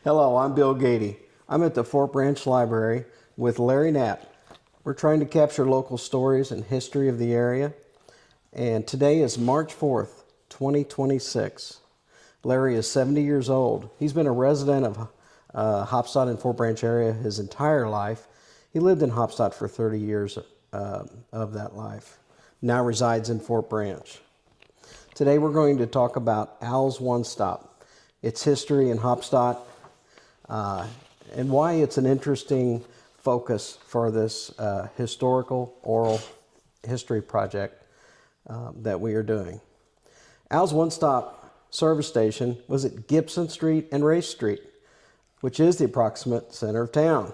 Hello, I'm Bill Goedde. I'm at the Fort Branch Library with Larry Knapp. We're trying to capture local stories and history of the area. And today is March 4th, 2026. Larry is 70 years old. He's been a resident of Haubstadt and Fort Branch area his entire life. He lived in Haubstadt for 30 years of that life. Now resides in Fort Branch. Today we're going to talk about Al's One Stop, its history in Haubstadt, and why it's an interesting focus for this historical oral history project that we are doing. Al's One Stop service station was at Gibson Street and Race Street, which is the approximate center of town.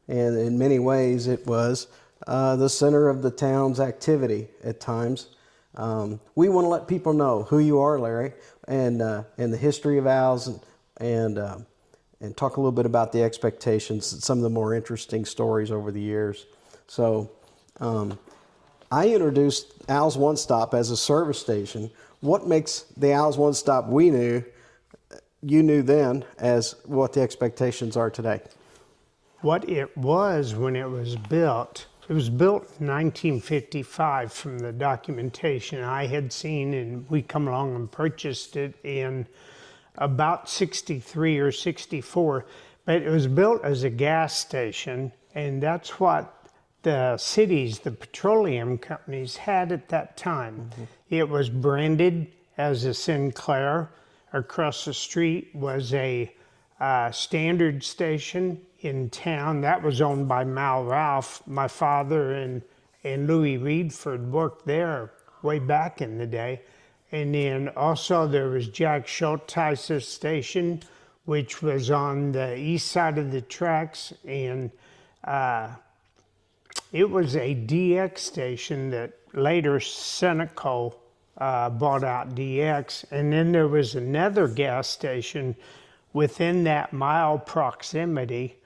And in many ways it was the center of the town's activity at times. We want to let people know who you are, Larry, and the history of Al's, and talk a little bit about the expectations and some of the more interesting stories over the years. So I introduced Al's One Stop as a service station. What makes the Al's One Stop you knew then as what the expectations are today? What it was when it was built in 1955 from the documentation I had seen, and we come along and purchased it in about 63 or 64, but it was built as a gas station, and that's what the cities, the petroleum companies had at that time. Mm-hmm. It was branded as a Sinclair. Across the street was a Standard station in town. That was owned by Mal Ralph. My father and Louis Reedford worked there way back in the day. And then also there was Jack Schulteis's station, which was on the east side of the tracks. And it was a DX station that later Seneco bought out DX. And then there was another gas station within that mile proximity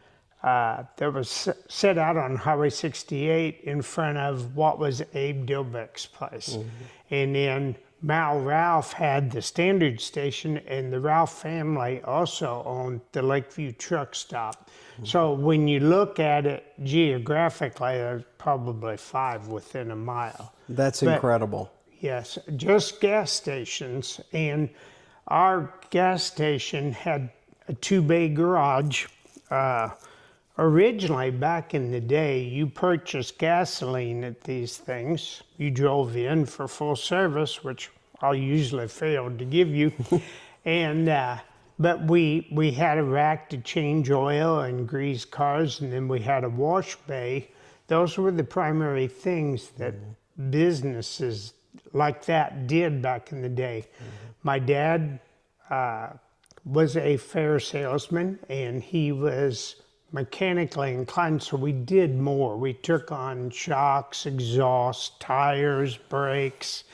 that was set out on Highway 68 in front of what was Abe Dilbeck's place. Mm-hmm. And then Mal Ralph had the Standard station, and the Ralph family also owned the Lakeview truck stop. Mm-hmm. So when you look at it geographically, there's probably 5 within a mile. That's incredible. Yes, just gas stations. And our gas station had a 2-bay garage. Originally, back in the day, you purchased gasoline at these things. You drove in for full service, which I'll usually fail to give you. And but we had a rack to change oil and grease cars, and then we had a wash bay. Those were the primary things that businesses like that did back in the day. Mm-hmm. My dad was a fair salesman, and he was mechanically inclined, so we did more. We took on shocks, exhaust, tires, brakes,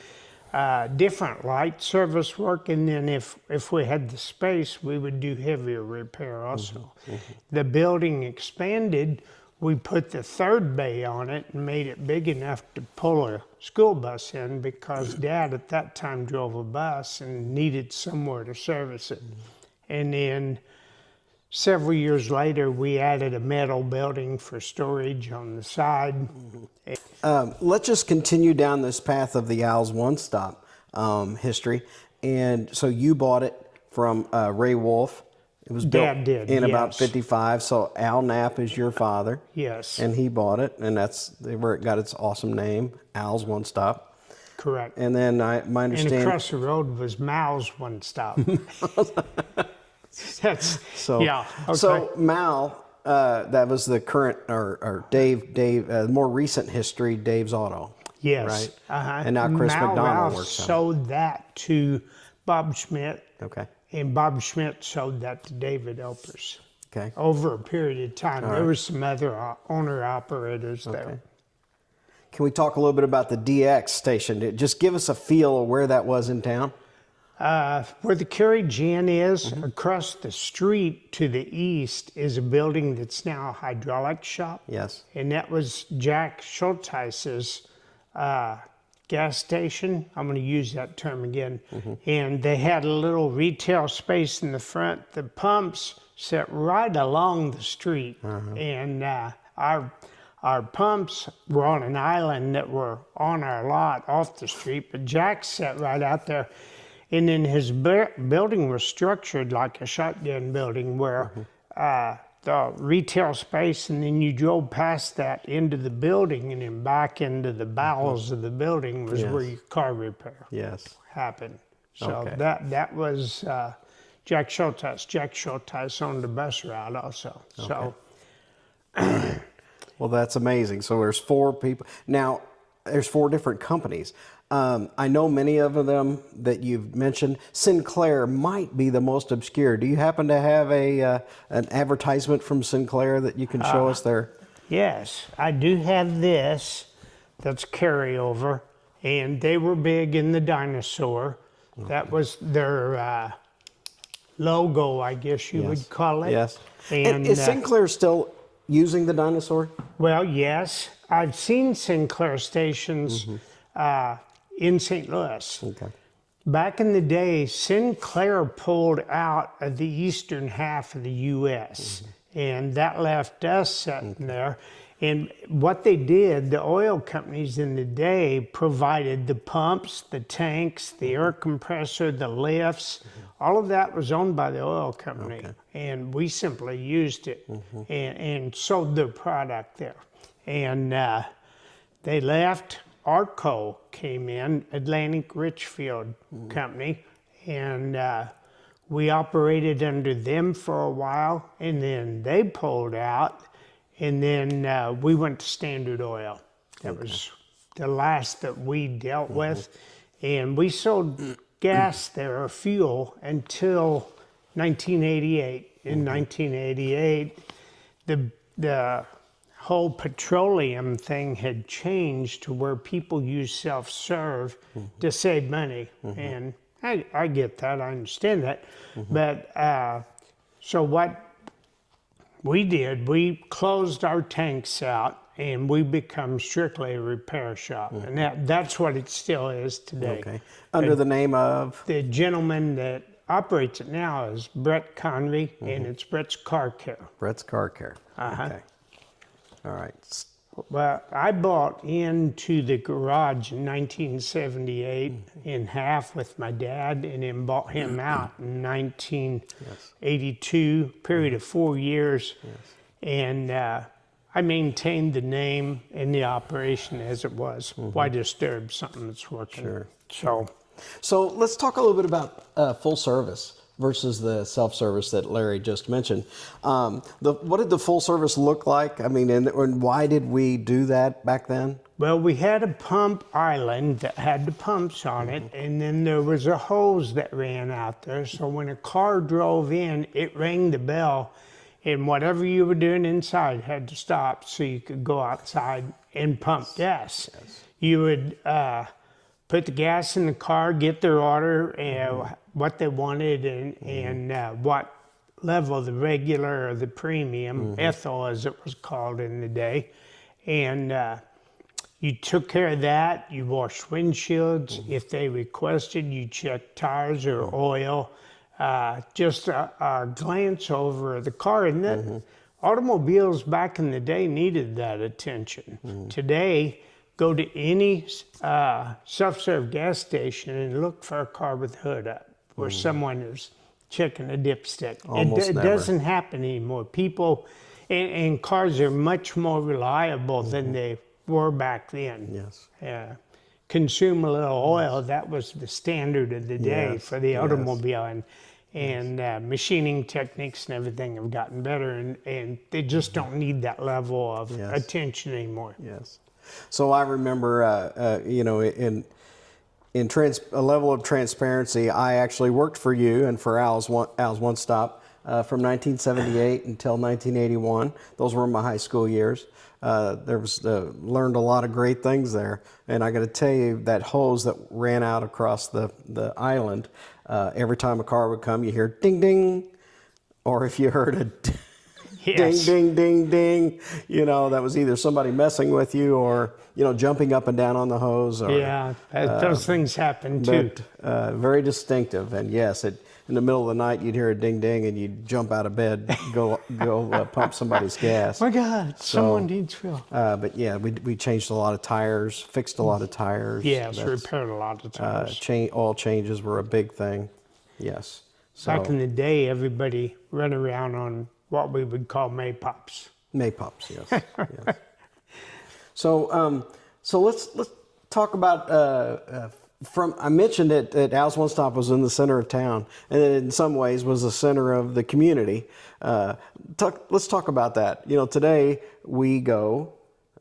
different light service work, and then if we had the space, we would do heavier repair also. Mm-hmm. Mm-hmm. The building expanded. We put the 3rd bay on it and made it big enough to pull a school bus in, because Dad at that time drove a bus and needed somewhere to service it. Mm-hmm. And then several years later, we added a metal building for storage on the side. Mm-hmm. Let's just continue down this path of the Al's One Stop history. And so you bought it from Ray Wolf. It was built in about 55. So Al Knapp is your father. Yes. And he bought it, and that's where it got its awesome name, Al's One Stop. Correct. And then my understanding. And across the road was Mal's One Stop. Yeah. Okay. So Mal, that was the current, or Dave, more recent history, Dave's Auto. Yes. Right. Uh-huh. And now Chris Mal McDonald Ralph works on it. sold that to Bob Schmidt. Okay. And Bob Schmidt sold that to David Elpers. Okay. Over a period of time. There were some other owner-operators there. Okay. Can we talk a little bit about the DX station? Just give us a feel of where that was in town. Where the Carriage Inn is, mm-hmm. across the street to the east is a building that's now a hydraulic shop. Yes. And that was Jack Schulteis's gas station. I'm going to use that term again. Mm-hmm. And they had a little retail space in the front. The pumps set right along the street, and our pumps were on an island that were on our lot off the street, but Jack sat right out there. And then his building was structured like a shotgun building where the retail space, and then you drove past that into the building, and then back into the bowels of the building was where your car repair happened. So that was Jack Schulteis. Jack Schulteis owned the bus route also. So. Well, that's amazing. So there's 4 people. Now, there's 4 different companies. I know many of them that you've mentioned. Sinclair might be the most obscure. Do you happen to have an advertisement from Sinclair that you can show us there? Yes, I do have this that's carryover, and they were big in the dinosaur. That was their logo, I guess you would call it. Yes. And is Sinclair still using the dinosaur? Well, yes. I've seen Sinclair stations in St. Louis. Okay. Back in the day, Sinclair pulled out of the eastern half of the U.S., and that left us sitting there. And what they did, the oil companies in the day provided the pumps, the tanks, the air compressor, the lifts. All of that was owned by the oil company. And we simply used it and sold their product there. And they left. Arco came in, Atlantic Richfield Company, and we operated under them for a while, and then they pulled out, and then we went to Standard Oil. That was the last that we dealt with, and we sold gas there, or fuel, until 1988. In 1988, the whole petroleum thing had changed to where people use self-serve to save money. And I get that, I understand that. But so what we did, we closed our tanks out and we become strictly a repair shop. And that's what it still is today. Okay. Under the name of? The gentleman that operates it now is Brett Convey, and it's Brett's Car Care. Brett's Car Care. Okay. All right. Well, I bought into the garage in 1978 in half with my dad, and then bought him out in 1982, period of 4 years. And I maintained the name and the operation as it was. Why disturb something that's working? So let's talk a little bit about full service versus the self-service that Larry just mentioned. What did the full service look like? I mean, and why did we do that back then? Well, we had a pump island that had the pumps on it, and then there was a hose that ran out there. So when a car drove in, it rang the bell, and whatever you were doing inside had to stop so you could go outside and pump gas. You would put the gas in the car, get their order, what they wanted, and what level, the regular or the premium, ethyl as it was called in the day. And you took care of that. You washed windshields. If they requested, you checked tires or oil. Just a glance over the car. And then automobiles back in the day needed that attention. Today, go to any self-serve gas station and look for a car with hood up, where someone is checking a dipstick. It doesn't happen anymore. People and cars are much more reliable than they were back then. Consume a little oil, that was the standard of the day for the automobile. And machining techniques and everything have gotten better, and they just don't need that level of attention anymore. So I remember, you know, in a level of transparency, I actually worked for you and for Al's One Stop from 1978 until 1981. Those were my high school years. Learned a lot of great things there. And I got to tell you, that hose that ran out across the island, every time a car would come, you hear ding, ding, or if you heard a ding, ding, ding, ding, you know, that was either somebody messing with you or, you know, jumping up and down on the hose. Or, those things happen too. But, very distinctive. And yes, in the middle of the night, you'd hear a ding ding, and you'd jump out of bed, go pump somebody's gas. My God, someone needs fuel. But yeah, we changed a lot of tires, fixed a lot of tires. Yes, repaired a lot of tires. Oil changes were a big thing. Yes. Back in the day, everybody ran around on what we would call Maypops. Maypops, yes. Yes. So let's talk about I mentioned that Al's One Stop was in the center of town, and in some ways was the center of the community. Let's talk about that. Today we go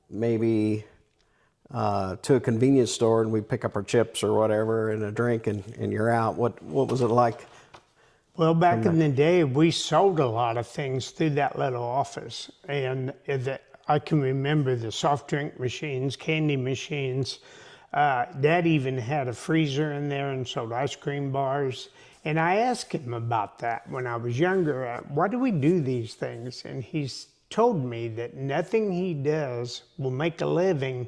maybe to a convenience store and we pick up our chips or whatever and a drink, and you're out. What was it like? Well, back in the day, we sold a lot of things through that little office, and I can remember the soft drink machines, candy machines. Dad even had a freezer in there and sold ice cream bars. And I asked him about that when I was younger. Why do we do these things? And he's told me that nothing he does will make a living,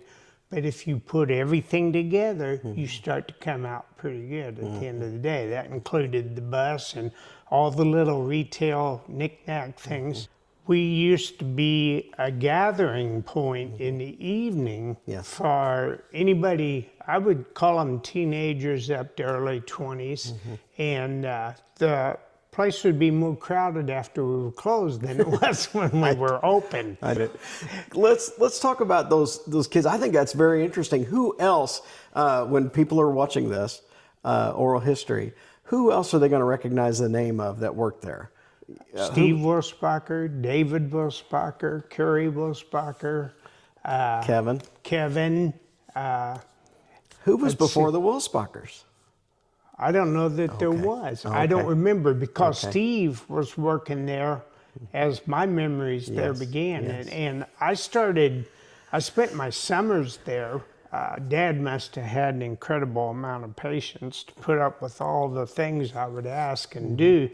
but if you put everything together, you start to come out pretty good at the end of the day. That included the bus and all the little retail knick-knack things. We used to be a gathering point in the evening for anybody, I would call them teenagers up to early 20s, and the place would be more crowded after we were closed than it was when we were open. Let's talk about those kids. I think that's very interesting. Who else, when people are watching this oral history, who else are they going to recognize the name of that worked there? Steve Wilsbacher, David Wilsbacher, Kerry Wilsbacher, Kevin. Who was before the Wilsbachers? I don't know that there was. I don't remember because Steve was working there as my memories there began. And I spent my summers there. Dad must have had an incredible amount of patience to put up with all the things I would ask and do.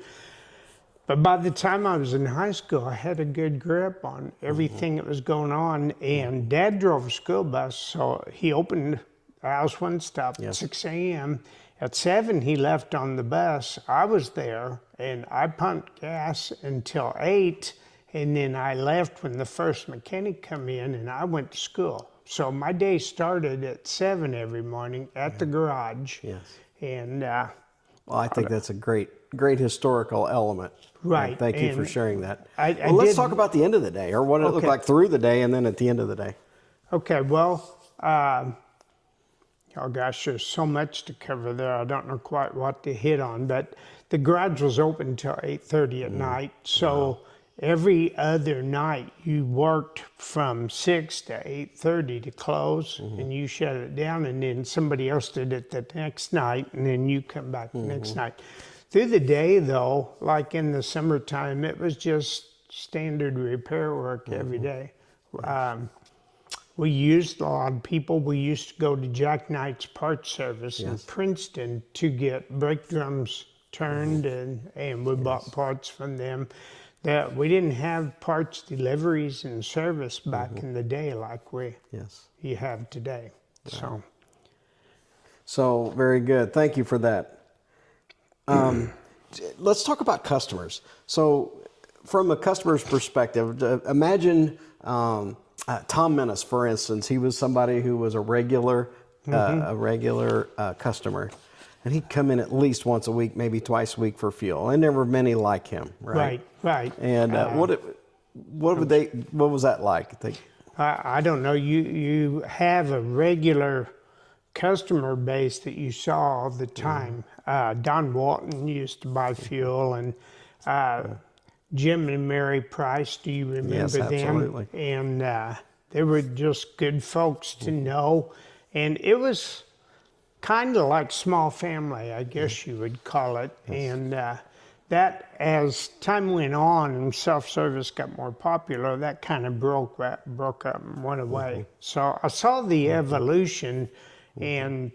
But by the time I was in high school, I had a good grip on everything that was going on. And Dad drove a school bus, so he opened Al's One Stop at 6 a.m. At 7, he left on the bus. I was there, and I pumped gas until 8, and then I left when the first mechanic come in, and I went to school. So my day started at 7 every morning at the garage. Yes. And well, I think that's a great historical element. Right. And thank you for sharing that. Let's talk about the end of the day, or what it looked like through the day and then at the end of the day. Okay, well, oh gosh, there's so much to cover there. I don't know quite what to hit on, but the garage was open until 8:30 at night. So every other night you worked from 6 to 8:30 to close, and you shut it down, and then somebody else did it the next night, and then you come back the next night. Through the day, though, like in the summertime, it was just standard repair work every day. We used a lot of people. We used to go to Jack Knight's parts service in Princeton to get brake drums turned, and we bought parts from them. That we didn't have parts deliveries and service back in the day like you have today. So very good. Thank you for that. Let's talk about customers. So from a customer's perspective, imagine Tom Menace, for instance. He was somebody who was a regular customer, and he'd come in at least once a week, maybe twice a week for fuel. And there were many like him, right? Right. And what was that like? I don't know. You have a regular customer base that you saw all the time. Don Walton used to buy fuel, and Jim and Mary Price, do you remember them? Absolutely. And they were just good folks to know. And it was kind of like small family, I guess you would call it. And that, as time went on and self-service got more popular, that kind of broke up and went away. So I saw the evolution, and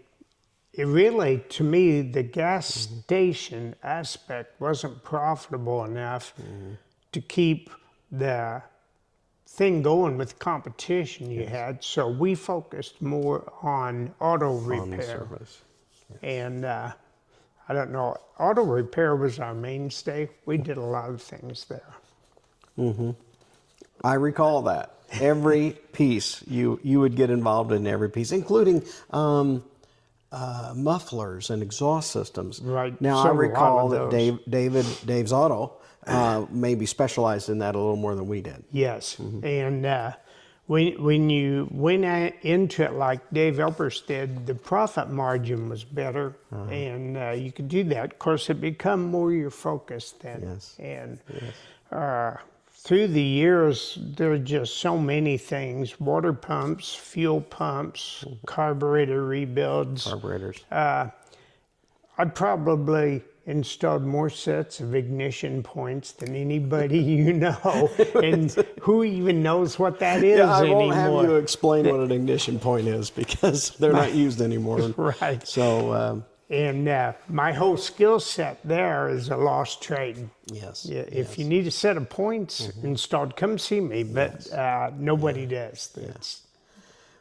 it really, to me, the gas station aspect wasn't profitable enough to keep the thing going with the competition you had. So we focused more on auto repair. And I don't know, auto repair was our mainstay. We did a lot of things there. I recall that. Every piece, you would get involved in every piece, including mufflers and exhaust systems. Right. Now, So I a lot recall of that those. Dave's Auto maybe specialized in that a little more than we did. Yes, and when you went into it like Dave Elpers did, the profit margin was better, and you could do that. Of course, it become more your focus then. Yes. And through the years, there are just so many things: water pumps, fuel pumps, carburetor rebuilds. Carburetors. I probably installed more sets of ignition points than anybody you know, and who even knows what that is Yeah, I anymore. won't have you explain what an ignition point is because they're not used anymore. Right. So, And my whole skill set there is a lost trade. yes. Yeah, if you need a set of points installed, come see me, but nobody does. That's,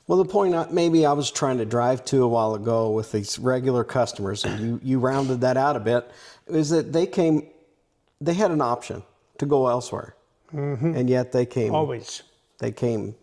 Well, the point maybe I was trying to drive to a while ago with these regular customers, and you rounded that out a bit, is that they had an option to go elsewhere, and yet they came always. to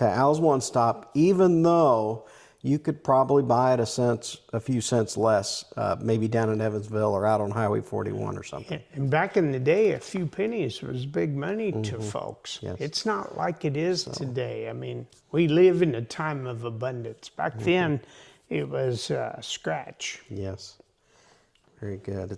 Al's One Stop, even though you could probably buy it a few cents less, maybe down in Evansville or out on Highway 41 or something. And back in the day, a few pennies was big money to folks. Yes. It's not like it is today. I mean, we live in a time of abundance. Back then, it was scratch. Yes, very good.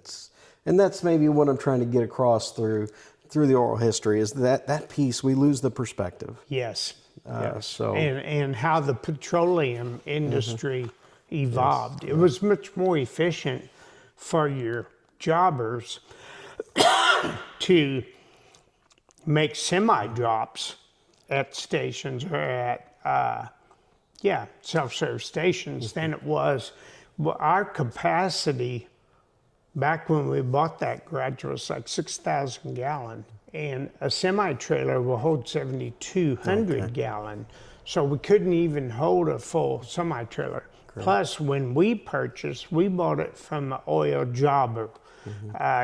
And that's maybe what I'm trying to get across through the oral history is that piece we lose the perspective. Yes. Yes. So And how the petroleum industry evolved. It was much more efficient for your jobbers to make semi-drops at stations or at, self-serve stations than it was. Well, our capacity back when we bought that garage was like 6,000 gallon. And a semi-trailer will hold 7,200 gallon. So we couldn't even hold a full semi-trailer. Plus, when we purchased, we bought it from an oil jobber.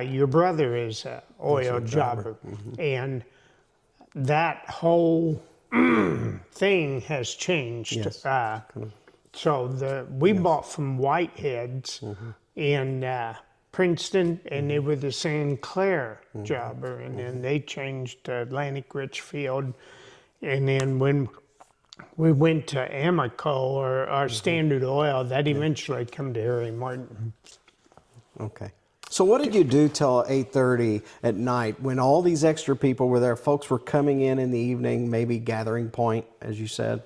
Your brother is an oil jobber. And that whole thing has changed. Yes. So we bought from Whitehead's in Princeton, and they were the St. Clair jobber, and then they changed to Atlantic Richfield, and then when we went to Amoco or our Standard Oil, that eventually come to Harry Martin. Okay. So what did you do till 8:30 at night when all these extra people were there? Folks were coming in the evening, maybe gathering point, as you said.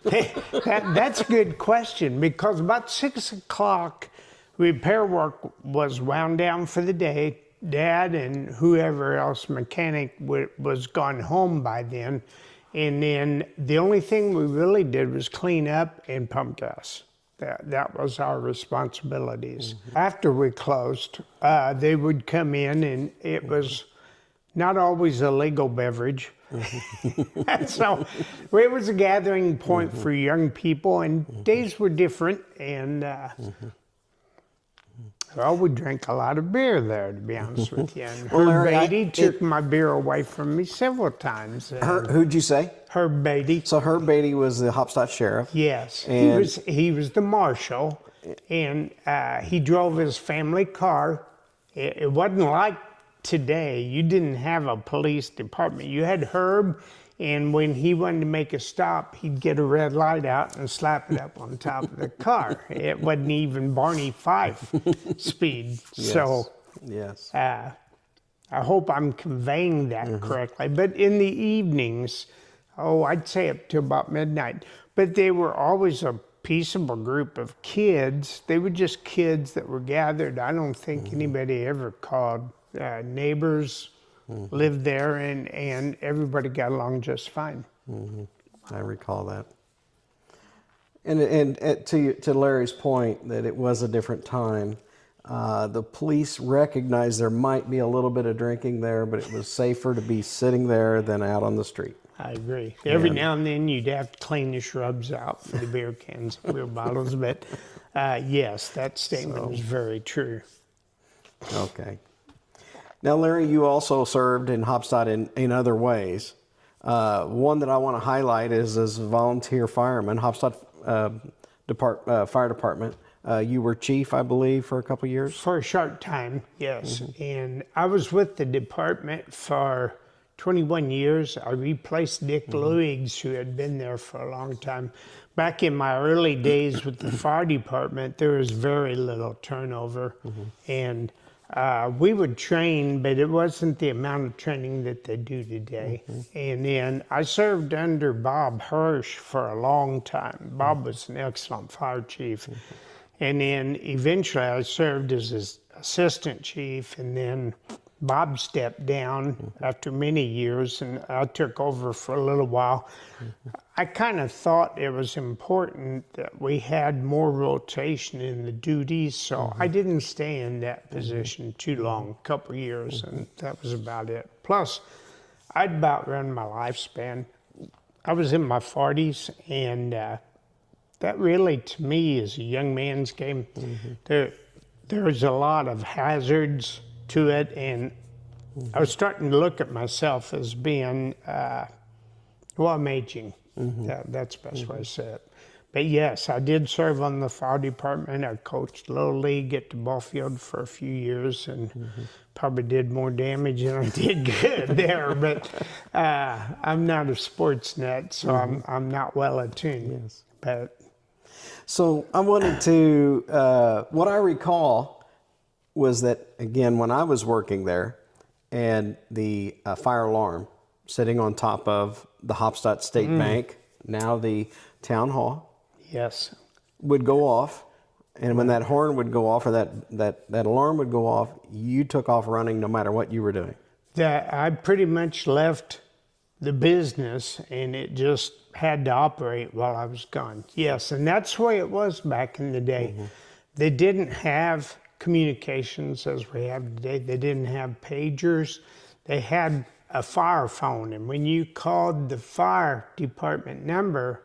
That's a good question, because about 6 o'clock, repair work was wound down for the day. Dad and whoever else mechanic was gone home by then. And then the only thing we really did was clean up and pump gas. That was our responsibilities. After we closed, they would come in, and it was not always a legal beverage. So it was a gathering point for young people, and days were different. And well, we drank a lot of beer there, to be honest with you. And Well, Herb Larry, Beatty took my beer away from me several times. Who'd you say? Herb Beatty. So Herb Beatty was the Haubstadt sheriff. Yes, And- he was the marshal, and he drove his family car. It wasn't like today. You didn't have a police department. You had Herb, and when he wanted to make a stop, he'd get a red light out and slap it up on top of the car. It wasn't even Barney Fife speed. Yes. So Yes. I hope I'm conveying that correctly. But in the evenings, I'd say up to about midnight. But they were always a peaceable group of kids. They were just kids that were gathered. I don't think anybody ever called neighbors, lived there, and everybody got along just fine. I recall that. And to Larry's point that it was a different time, the police recognized there might be a little bit of drinking there, but it was safer to be sitting there than out on the street. I agree. Every now and then you'd have to clean the shrubs out for the beer cans and beer bottles, but Yes, that statement is very true. Okay. Now, Larry, you also served in Haubstadt in other ways. One that I want to highlight is as a volunteer fireman, Haubstadt Fire Department. You were chief, I believe, for a couple years? For a short time, yes. And I was with the department for 21 years. I replaced Dick Luigs, who had been there for a long time. Back in my early days with the fire department, there was very little turnover. And we would train, but it wasn't the amount of training that they do today. And then I served under Bob Hirsch for a long time. Bob was an excellent fire chief. And then eventually I served as his assistant chief, and then Bob stepped down after many years, and I took over for a little while. I kind of thought it was important that we had more rotation in the duties, so I didn't stay in that position too long, a couple of years, and that was about it. Plus, I'd about run my lifespan. I was in my 40s, and that really, to me, is a young man's game. There's a lot of hazards to it, and I was starting to look at myself as being, I'm aging. That's the best way to say it. But yes, I did serve on the fire department. I coached Little League at the ball field for a few years, and probably did more damage than I did good there. But I'm not a sports nut, so I'm not well attuned. Yes. But So I wanted to, what I recall was that, again, when I was working there, and the fire alarm sitting on top of the Haubstadt State Bank, now the town hall, yes, would go off. And when that horn would go off, or that alarm would go off, you took off running no matter what you were doing. that I pretty much left the business, and it just had to operate while I was gone. Yes, and that's the way it was back in the day. They didn't have communications as we have today. They didn't have pagers. They had a fire phone, and when you called the fire department number,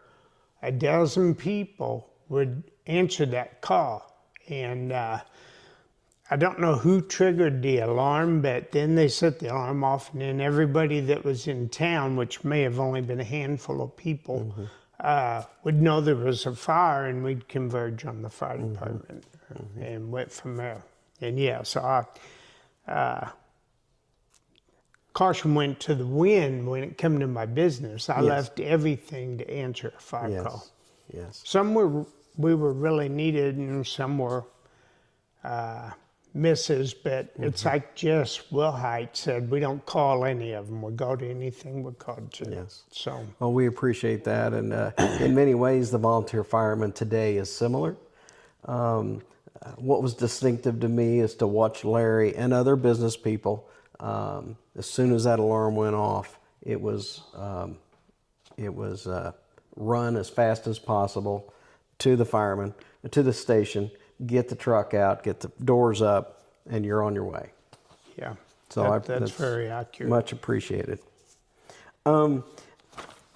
a dozen people would answer that call. And I don't know who triggered the alarm, but then they set the alarm off, and then everybody that was in town, which may have only been a handful of people, would know there was a fire, and we'd converge on the fire department and went from there. And yeah, so caution went to the wind when it came to my business. I left everything to answer a fire call. Yes. Some we were really needed, and some were misses, but it's like Jess Wilhite said, we don't call any of them. We go to anything we're called to. Yes. So, Well, we appreciate that. And in many ways, the volunteer fireman today is similar. What was distinctive to me is to watch Larry and other business people. As soon as that alarm went off, it was run as fast as possible to the fireman, to the station, get the truck out, get the doors up, and you're on your way. yeah, So that's very accurate. Much appreciated.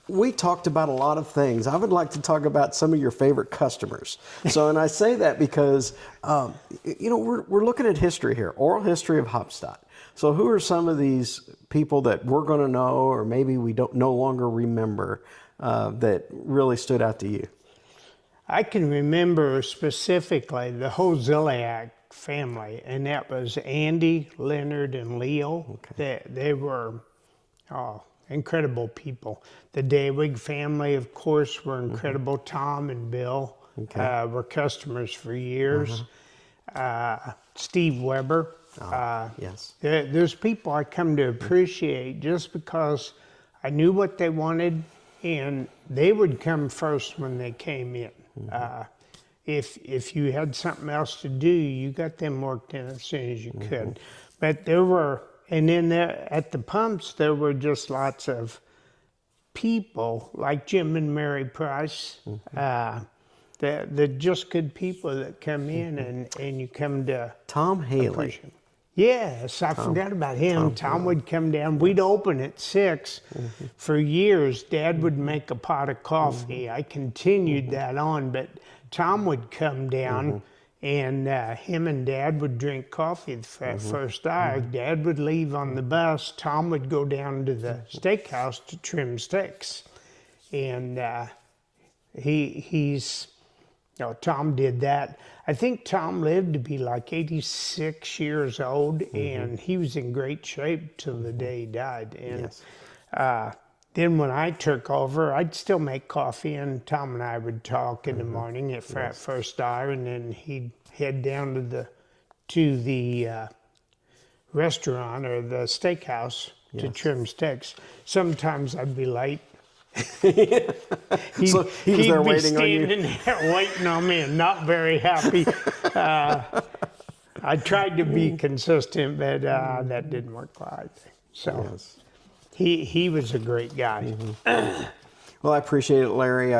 We talked about a lot of things. I would like to talk about some of your favorite customers. So, and I say that because, we're looking at history here, oral history of Haubstadt. So who are some of these people that we're going to know, or maybe we don't no longer remember, that really stood out to you? I can remember specifically the whole Ziliak family, and that was Andy, Leonard, and Leo. They were incredible people. The Daywig family, of course, were incredible. Tom and Bill were customers for years. Steve Weber. Yes. There's people I come to appreciate just because I knew what they wanted, and they would come first when they came in. If you had something else to do, you got them worked in as soon as you could. But there were, and then there, at the pumps, there were just lots of people like Jim and Mary Price. They're just good people that come in, and you come to Tom Haley. appreciate. Yes, I forgot about him. Tom would come down. We'd open at 6. For years, Dad would make a pot of coffee. I continued that on, but Tom would come down, and him and Dad would drink coffee at First Eye. Dad would leave on the bus. Tom would go down to the steakhouse to trim steaks, and Tom did that. I think Tom lived to be like 86 years old, and he was in great shape till the day he died. And then when I took over, I'd still make coffee, and Tom and I would talk in the morning at First Eye, and then he'd head down to the restaurant or the steakhouse to trim steaks. Sometimes I'd be late. So he was there waiting on you? He'd be standing there waiting on me and not very happy. I tried to be consistent, but that didn't work quite. So he was a great guy. Well, I appreciate it, Larry.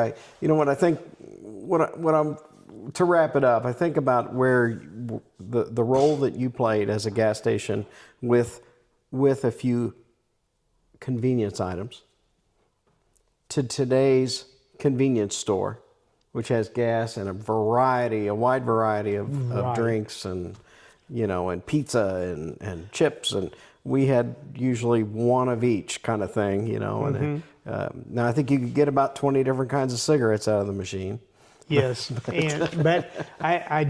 To wrap it up, I think about where the role that you played as a gas station with a few convenience items to today's convenience store, which has gas and a wide variety of drinks and pizza and chips, and we had usually one of each kind of thing, and now I think you could get about 20 different kinds of cigarettes out of the machine. Yes, but I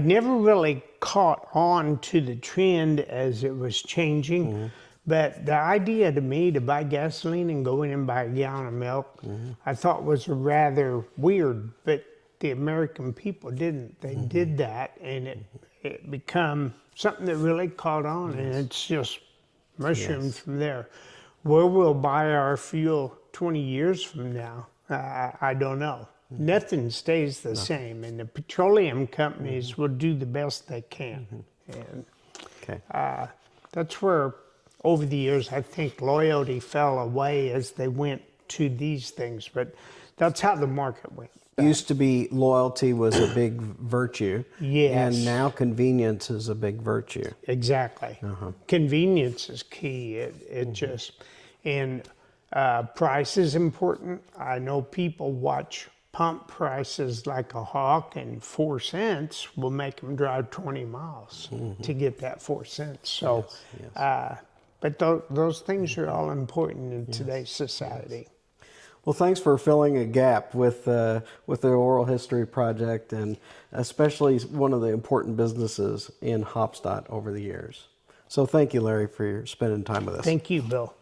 never really caught on to the trend as it was changing. But the idea to me to buy gasoline and go in and buy a gallon of milk, I thought was rather weird. But the American people didn't. They did that, and it become something that really caught on, and it's just mushroomed from there. Where we'll buy our fuel 20 years from now, I don't know. Nothing stays the same, and the petroleum companies will do the best they can. And that's where, over the years, I think loyalty fell away as they went to these things, but that's how the market went. Used to be loyalty was a big virtue, Yes. and now convenience is a big virtue. Exactly. Convenience is key. And price is important. I know people watch pump prices like a hawk, and 4 cents will make them drive 20 miles to get that 4 cents. So, but those things are all important in today's society. Well, thanks for filling a gap with the Oral History Project, and especially one of the important businesses in Haubstadt over the years. So thank you, Larry, for spending time with us. Thank you, Bill.